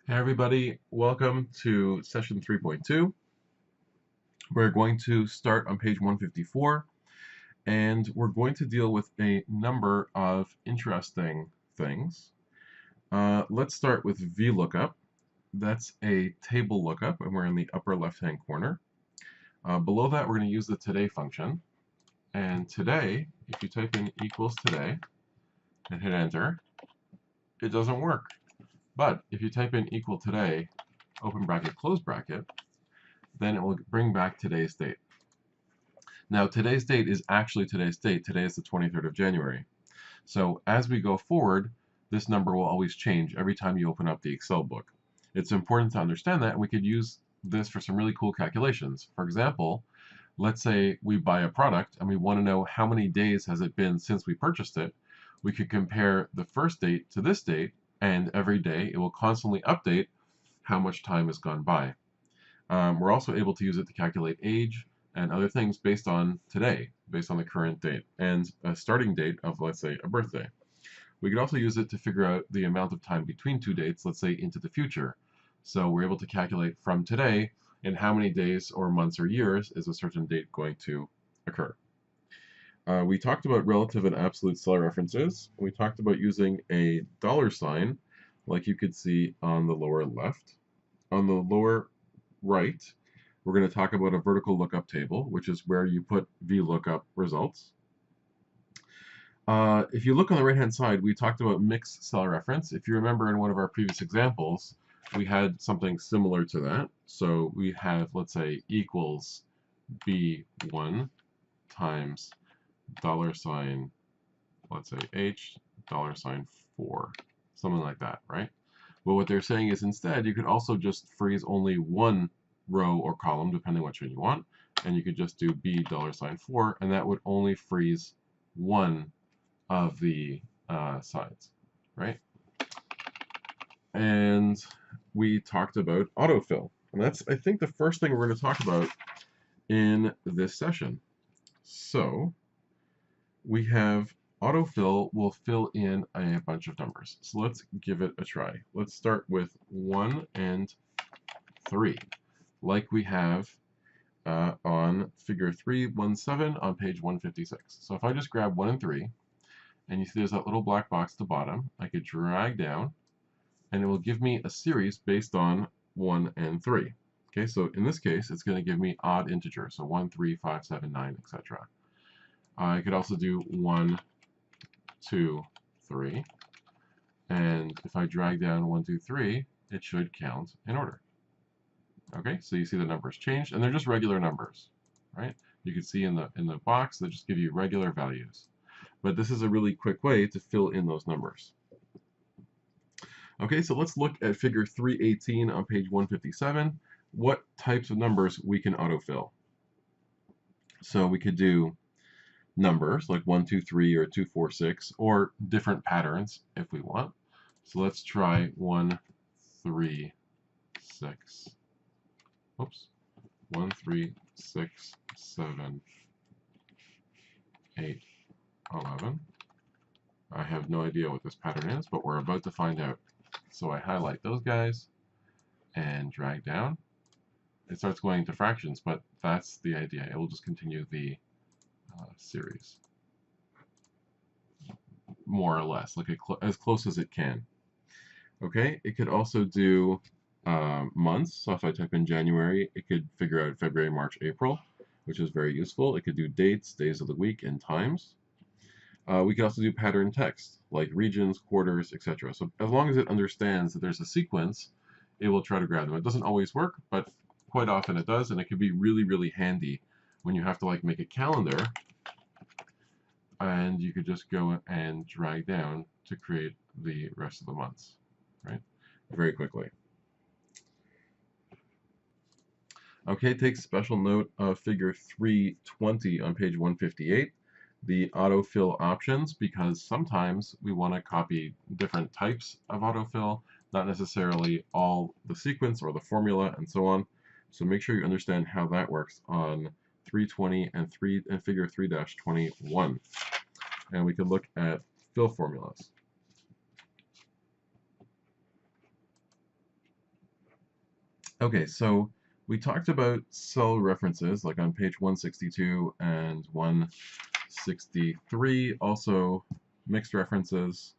Hey everybody, welcome to session 3.2. We're going to start on page 154 and we're going to deal with a number of interesting things. Let's start with VLOOKUP. That's a table lookup and we're in the upper left hand corner. Below that we're going to use the today function, and today, if you type in equals today and hit enter, it doesn't work. But if you type in equal today, open bracket, close bracket, then it will bring back today's date. Now, today's date is actually today's date. Today is the 23rd of January. So as we go forward, this number will always change every time you open up the Excel book. It's important to understand that, and we could use this for some really cool calculations. For example, let's say we buy a product and we want to know how many days has it been since we purchased it. We could compare the first date to this date, and every day it will constantly update how much time has gone by. We're also able to use it to calculate age and other things based on today, based on the current date, and a starting date of, let's say, a birthday. We could also use it to figure out the amount of time between two dates, let's say into the future. So we're able to calculate from today in how many days or months or years is a certain date going to occur. We talked about relative and absolute cell references. We talked about using a dollar sign, like you could see on the lower left. On the lower right, we're going to talk about a vertical lookup table, which is where you put VLOOKUP results. If you look on the right-hand side, we talked about mixed cell reference. If you remember in one of our previous examples, we had something similar to that. So we have, let's say, equals B1 times dollar sign, let's say H, dollar sign 4, something like that, right? But what they're saying is instead, you could also just freeze only one row or column, depending which one you want, and you could just do B dollar sign 4, and that would only freeze one of the sides, right? And we talked about autofill, and that's, I think, the first thing we're going to talk about in this session. So we have autofill will fill in a bunch of numbers. So let's give it a try. Let's start with 1 and 3, like we have on figure 317 on page 156. So if I just grab 1 and 3, and you see there's that little black box at the bottom, I could drag down, and it will give me a series based on 1 and 3. Okay, so in this case, it's going to give me odd integers, so 1, 3, 5, 7, 9, etc. I could also do 1, 2, 3, and if I drag down 1, 2, 3, it should count in order. Okay, so you see the numbers changed, and they're just regular numbers, right? You can see in the box they just give you regular values. But this is a really quick way to fill in those numbers. Okay, so let's look at figure 318 on page 157. What types of numbers we can autofill? So we could do numbers like 1, 2, 3 or 2, 4, 6, or different patterns if we want. So let's try 1, 3, 6. Oops. 1, 3, 6, 7, 8, 11. I have no idea what this pattern is, but we're about to find out. So I highlight those guys and drag down. It starts going into fractions, but that's the idea. It will just continue the series, more or less, like as close as it can. Okay, it could also do months. So if I type in January, it could figure out February, March, April, which is very useful. It could do dates, days of the week, and times. We could also do pattern text, like regions, quarters, etc. So as long as it understands that there's a sequence, it will try to grab them. It doesn't always work, but quite often it does, and it can be really, really handy when you have to like make a calendar, and you could just go and drag down to create the rest of the months, right? Very quickly. Okay, take special note of figure 320 on page 158, the autofill options, because sometimes we want to copy different types of autofill, not necessarily all the sequence or the formula and so on. So make sure you understand how that works on 320 and figure 3-21. And we can look at fill formulas. Okay, so we talked about cell references like on page 162 and 163, also mixed references.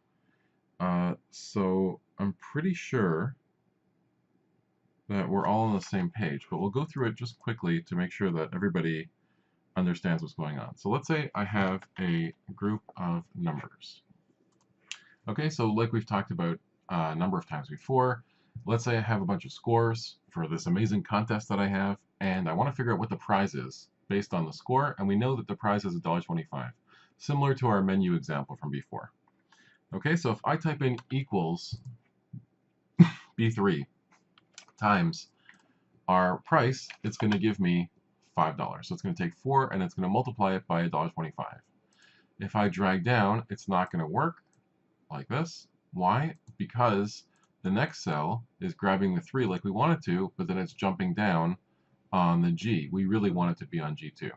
So I'm pretty sure that we're all on the same page, but we'll go through it just quickly to make sure that everybody understands what's going on. So let's say I have a group of numbers. Okay, so like we've talked about a number of times before, let's say I have a bunch of scores for this amazing contest that I have, and I want to figure out what the prize is based on the score, and we know that the prize is $1.25, similar to our menu example from before. Okay, so if I type in equals B3 times our price, it's going to give me $5. So it's going to take 4 and it's going to multiply it by $1.25. If I drag down, it's not going to work like this. Why? Because the next cell is grabbing the 3 like we want it to, but then it's jumping down on the G. We really want it to be on G2.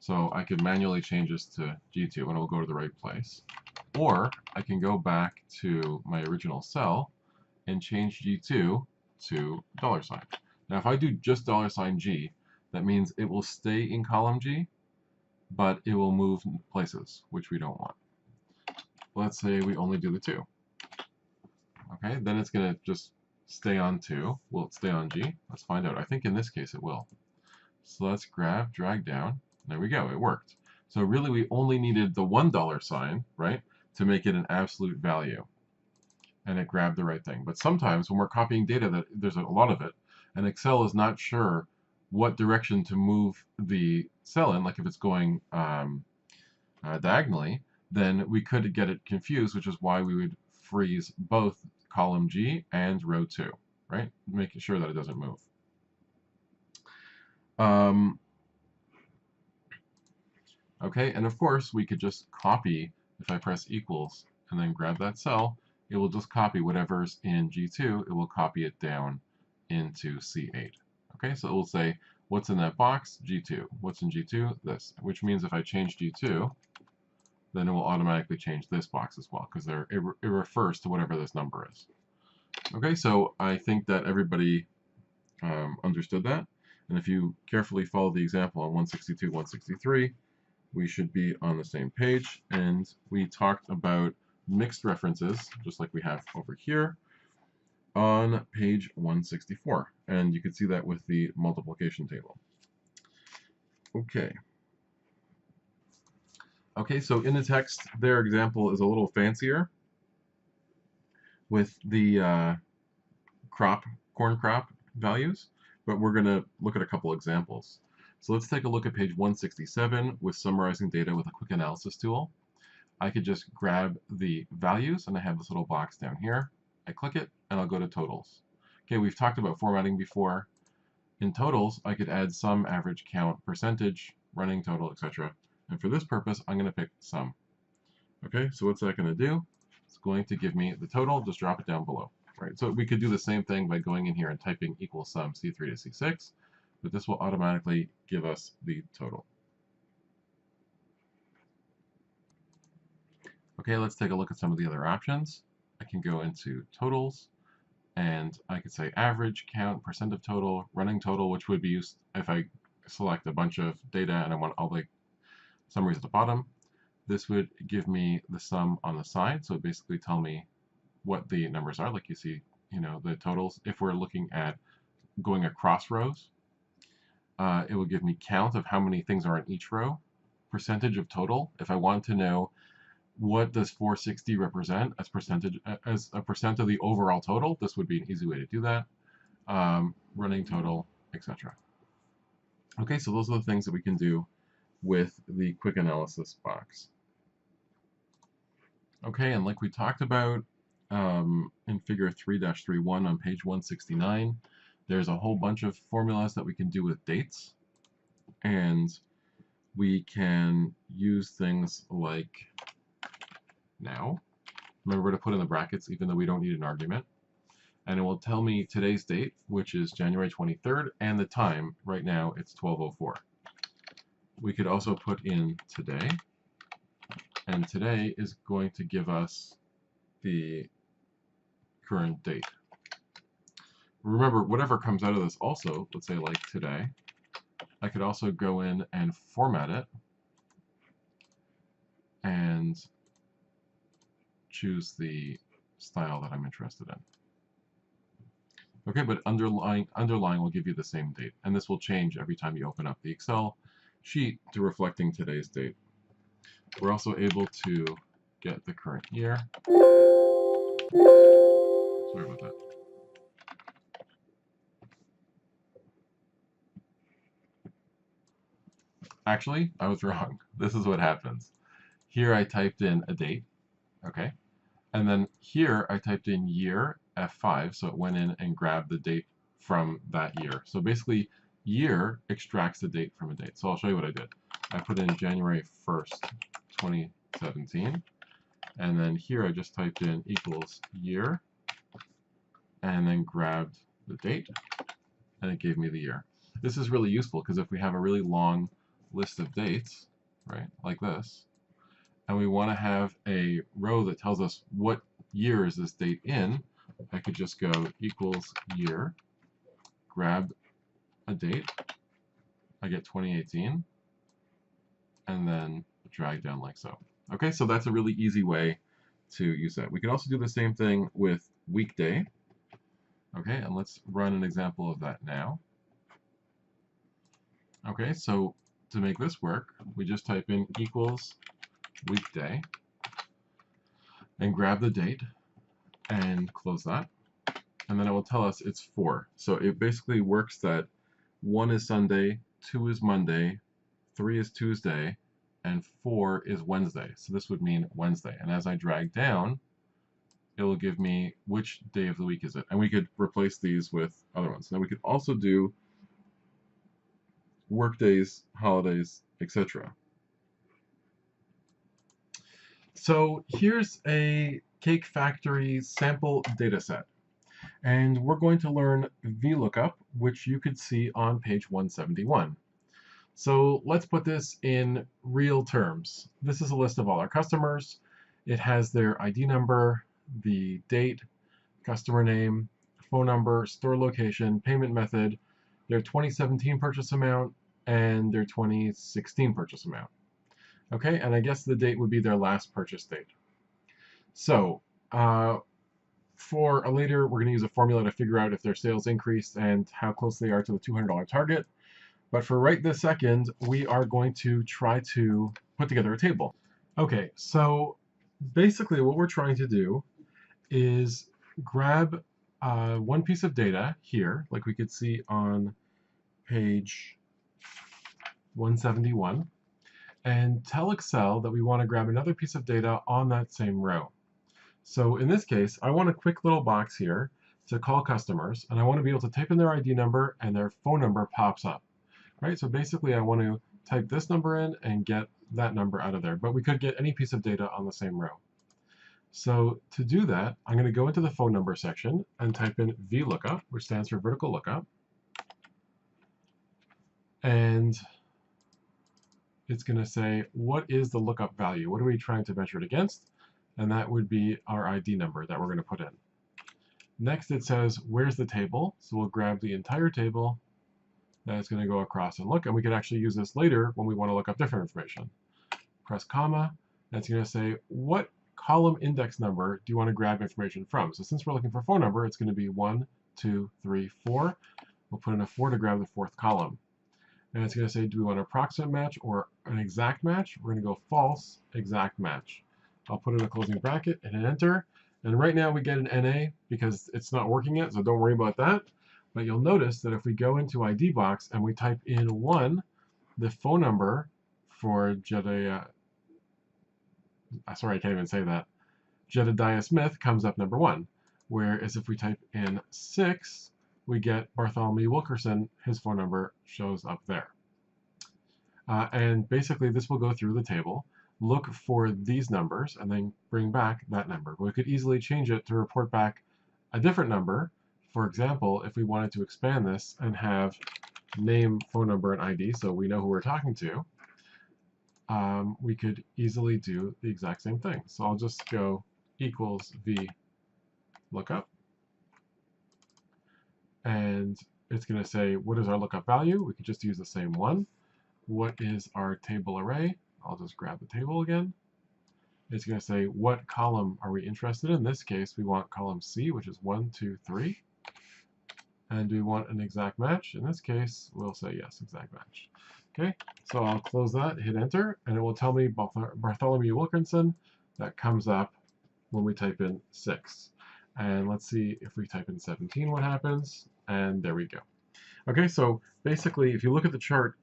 So I could manually change this to G2 and it will go to the right place. Or I can go back to my original cell and change G2 to $. Now if I do just $G, that means it will stay in column G, but it will move places, which we don't want. Let's say we only do the 2. Okay, then it's going to just stay on 2. Will it stay on G? Let's find out. I think in this case it will. So let's grab, drag down. There we go, it worked. So really we only needed the $1, right, to make it an absolute value. And it grabbed the right thing. But sometimes when we're copying data that there's a lot of it, and Excel is not sure what direction to move the cell in, like if it's going diagonally, then we could get it confused, which is why we would freeze both column G and row 2, right? Making sure that it doesn't move. Okay, and of course we could just copy, if I press equals and then grab that cell, it will just copy whatever's in G2, it will copy it down into C8. Okay, so it will say, what's in that box? G2. What's in G2? This. Which means if I change G2, then it will automatically change this box as well, because it refers to whatever this number is. Okay, so I think that everybody understood that. And if you carefully follow the example on 162, 163, we should be on the same page. And we talked about mixed references, just like we have over here, on page 164. And you can see that with the multiplication table. Okay. Okay, so in the text, their example is a little fancier with the corn crop values, but we're going to look at a couple examples. So let's take a look at page 167 with summarizing data with a quick analysis tool. I could just grab the values, and I have this little box down here. I click it, and I'll go to totals. Okay, we've talked about formatting before. In totals, I could add sum, average, count, percentage, running total, etc. And for this purpose, I'm going to pick sum. Okay, so what's that going to do? It's going to give me the total, just drop it down below. Right, so we could do the same thing by going in here and typing equal sum C3 to C6, but this will automatically give us the total. Okay, let's take a look at some of the other options. I can go into totals, and I could say average, count, percent of total, running total, which would be used if I select a bunch of data and I want all the summaries at the bottom. This would give me the sum on the side, so it basically tell me what the numbers are, like you see, the totals. If we're looking at going across rows, it will give me count of how many things are in each row, percentage of total. If I want to know what does 460 represent as a percent of the overall total, this would be an easy way to do that. Running total, etc. Okay, so those are the things that we can do with the quick analysis box. Okay, and like we talked about in figure 3-31 on page 169, there's a whole bunch of formulas that we can do with dates, and we can use things like now. Remember to put in the brackets even though we don't need an argument. And it will tell me today's date, which is January 23rd, and the time. Right now it's 12:04. We could also put in today, and today is going to give us the current date. remember, whatever comes out of this also, let's say like today, I could also go in and format it and choose the style that I'm interested in. Okay, but underlying will give you the same date, and this will change every time you open up the Excel sheet to reflecting today's date. We're also able to get the current year. Sorry about that. Actually, I was wrong. This is what happens. Here I typed in a date, okay? And then here I typed in year, F5, so it went in and grabbed the date from that year. So basically, year extracts the date from a date. So I'll show you what I did. I put in January 1st, 2017. And then here I just typed in equals year, and then grabbed the date, and it gave me the year. This is really useful because if we have a really long list of dates, right, like this, and we want to have a row that tells us what year is this date in, I could just go equals year, grab a date, I get 2018, and then drag down like so. Okay, so that's a really easy way to use that. We can also do the same thing with weekday. Okay, and let's run an example of that now. Okay, so to make this work, we just type in equals weekday and grab the date and close that. And then it will tell us it's 4. So it basically works that 1 is Sunday, 2 is Monday, 3 is Tuesday, and 4 is Wednesday. So this would mean Wednesday. And as I drag down, it will give me which day of the week is it. And we could replace these with other ones. Now we could also do work days, holidays, etc. So here's a Cake Factory sample data set. And we're going to learn VLOOKUP, which you could see on page 171. So let's put this in real terms. This is a list of all our customers. It has their ID number, the date, customer name, phone number, store location, payment method, their 2017 purchase amount, and their 2016 purchase amount. Okay, and I guess the date would be their last purchase date. So for a later, we're going to use a formula to figure out if their sales increased and how close they are to the $200 target. But for right this second, we are going to try to put together a table. Okay, so basically what we're trying to do is grab one piece of data here, like we could see on page 171, and tell Excel that we want to grab another piece of data on that same row. So in this case, I want a quick little box here to call customers, and I want to be able to type in their ID number and their phone number pops up. Right? So basically I want to type this number in and get that number out of there, but we could get any piece of data on the same row. So to do that, I'm going to go into the phone number section and type in VLOOKUP, which stands for vertical lookup. And it's going to say, what is the lookup value? What are we trying to measure it against? And that would be our ID number that we're going to put in. Next it says, where's the table? So we'll grab the entire table. That's going to go across and look, and we can actually use this later when we want to look up different information. Press comma, and it's going to say, what column index number do you want to grab information from? So since we're looking for phone number, it's going to be 1, 2, 3, 4. We'll put in a 4 to grab the 4th column. And it's going to say, do we want an approximate match or an exact match? We're going to go false, exact match. I'll put in a closing bracket and hit enter. And right now we get an NA because it's not working yet, so don't worry about that. But you'll notice that if we go into ID box and we type in 1, the phone number for Jedediah Smith comes up number 1. Whereas if we type in 6, we get Bartholomew Wilkerson, his phone number shows up there. And basically this will go through the table, look for these numbers, and then bring back that number. We could easily change it to report back a different number. For example, if we wanted to expand this and have name, phone number, and ID so we know who we're talking to, we could easily do the exact same thing. So I'll just go equals VLOOKUP. and it's going to say, what is our lookup value? We could just use the same one. What is our table array? I'll just grab the table again. It's going to say, what column are we interested in? In this case, we want column C, which is 1, 2, 3. And do we want an exact match? In this case, we'll say yes, exact match. Okay, so I'll close that, hit enter, and it will tell me Bartholomew Wilkinson. That comes up when we type in 6. And let's see if we type in 17, what happens. And there we go. Okay, so basically, if you look at the chart,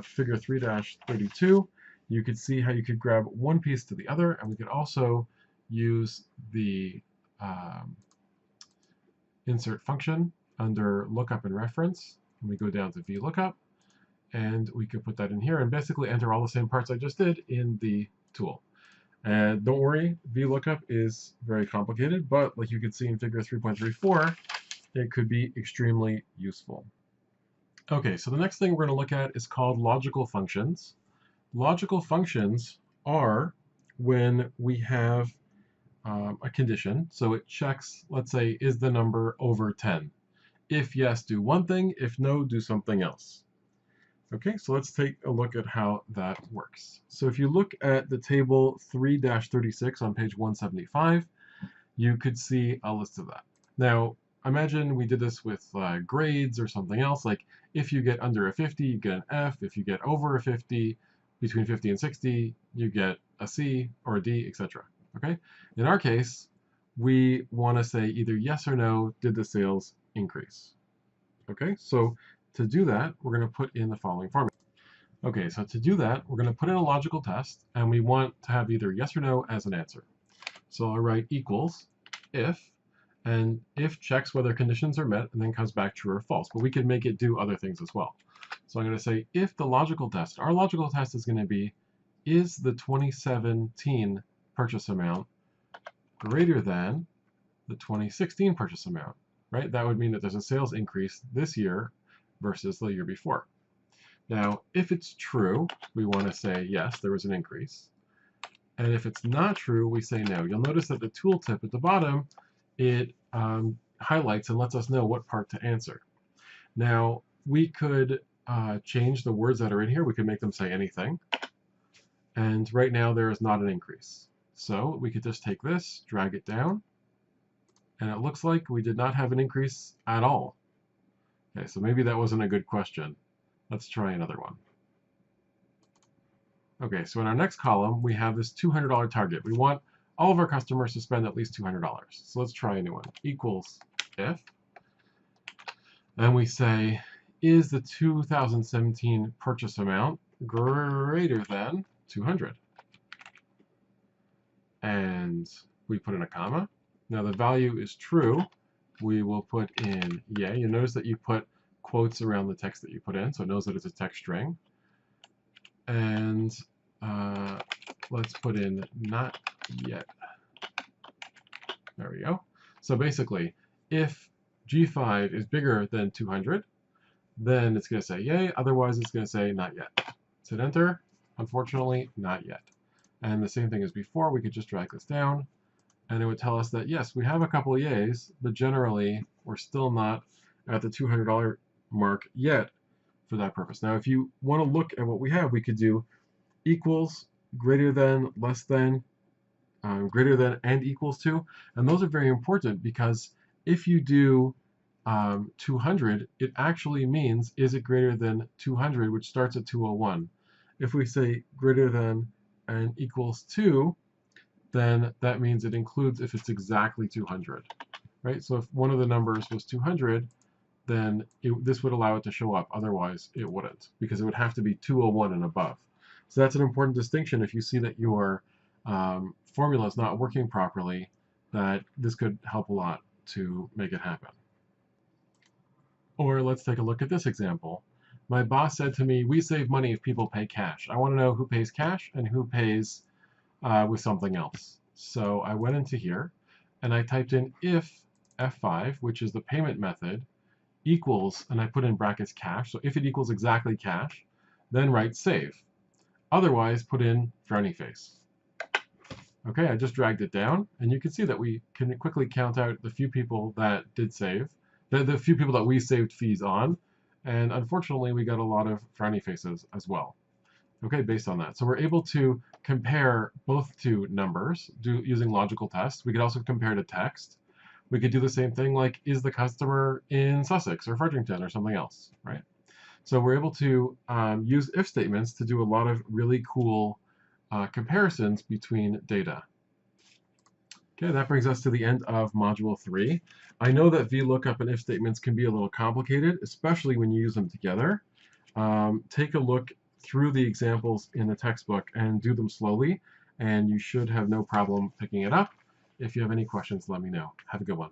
figure 3-32, you could see how you could grab one piece to the other, and we could also use the insert function under lookup and reference. And we go down to VLOOKUP, and we could put that in here and basically enter all the same parts I just did in the tool. And don't worry, VLOOKUP is very complicated, but like you can see in figure 3.34, it could be extremely useful. Okay, so the next thing we're going to look at is called logical functions. Logical functions are when we have a condition. So it checks, let's say, is the number over 10? If yes, do one thing. If no, do something else. Okay, so let's take a look at how that works. So if you look at the table 3-36 on page 175, you could see a list of that. Now, imagine we did this with grades or something else. Like if you get under a 50, you get an F. If you get over a 50, between 50 and 60, you get a C or a D, etc. Okay? In our case, we want to say either yes or no, did the sales increase? Okay, so to do that, we're going to put in the following formula. Okay, so to do that, we're going to put in a logical test, and we want to have either yes or no as an answer. So I'll write equals if, and if checks whether conditions are met, and then comes back true or false. But we can make it do other things as well. So I'm going to say if the logical test, our logical test is going to be, is the 2017 purchase amount greater than the 2016 purchase amount, right? That would mean that there's a sales increase this year versus the year before. Now, if it's true, we want to say yes, there was an increase. And if it's not true, we say no. You'll notice that the tooltip at the bottom, it highlights and lets us know what part to answer. Now, we could change the words that are in here. We could make them say anything. And right now, there is not an increase. So we could just take this, drag it down, and it looks like we did not have an increase at all. Okay, so maybe that wasn't a good question. Let's try another one. Okay, so in our next column, we have this $200 target. We want all of our customers to spend at least $200. So let's try a new one. Equals if, and we say, is the 2017 purchase amount greater than 200? And we put in a comma. Now the value is true. We will put in yay. You notice that you put quotes around the text that you put in, so it knows that it's a text string. And let's put in not yet. There we go. So basically, if G5 is bigger than 200, then it's going to say yay. Otherwise, it's going to say not yet. So hit enter. Unfortunately, not yet. And the same thing as before, we could just drag this down, and it would tell us that, yes, we have a couple of yays, but generally, we're still not at the $200 mark yet for that purpose. Now, if you want to look at what we have, we could do equals, greater than, less than, greater than, and equals to. And those are very important because if you do 200, it actually means, is it greater than 200, which starts at 201. If we say greater than and equals to, then that means it includes if it's exactly 200, right? So if one of the numbers was 200, then this would allow it to show up. Otherwise, it wouldn't, because it would have to be 201 and above. So that's an important distinction. If you see that your formula is not working properly, that this could help a lot to make it happen. Or let's take a look at this example. My boss said to me, we save money if people pay cash. I want to know who pays cash and who pays with something else. So I went into here and I typed in if F5, which is the payment method, equals, and I put in brackets cash. So if it equals exactly cash, then write save. Otherwise, put in frowny face. Okay, I just dragged it down, and you can see that we can quickly count out the few people that did save, the few people that we saved fees on, and unfortunately we got a lot of frowny faces as well. Okay, based on that. So we're able to compare both to numbers using logical tests. We could also compare to text. We could do the same thing like, is the customer in Sussex or Fredericton or something else, right? So we're able to use if statements to do a lot of really cool comparisons between data. Okay, that brings us to the end of Module 3. I know that VLOOKUP and if statements can be a little complicated, especially when you use them together. Take a look through the examples in the textbook and do them slowly, and you should have no problem picking it up. If you have any questions, let me know. Have a good one.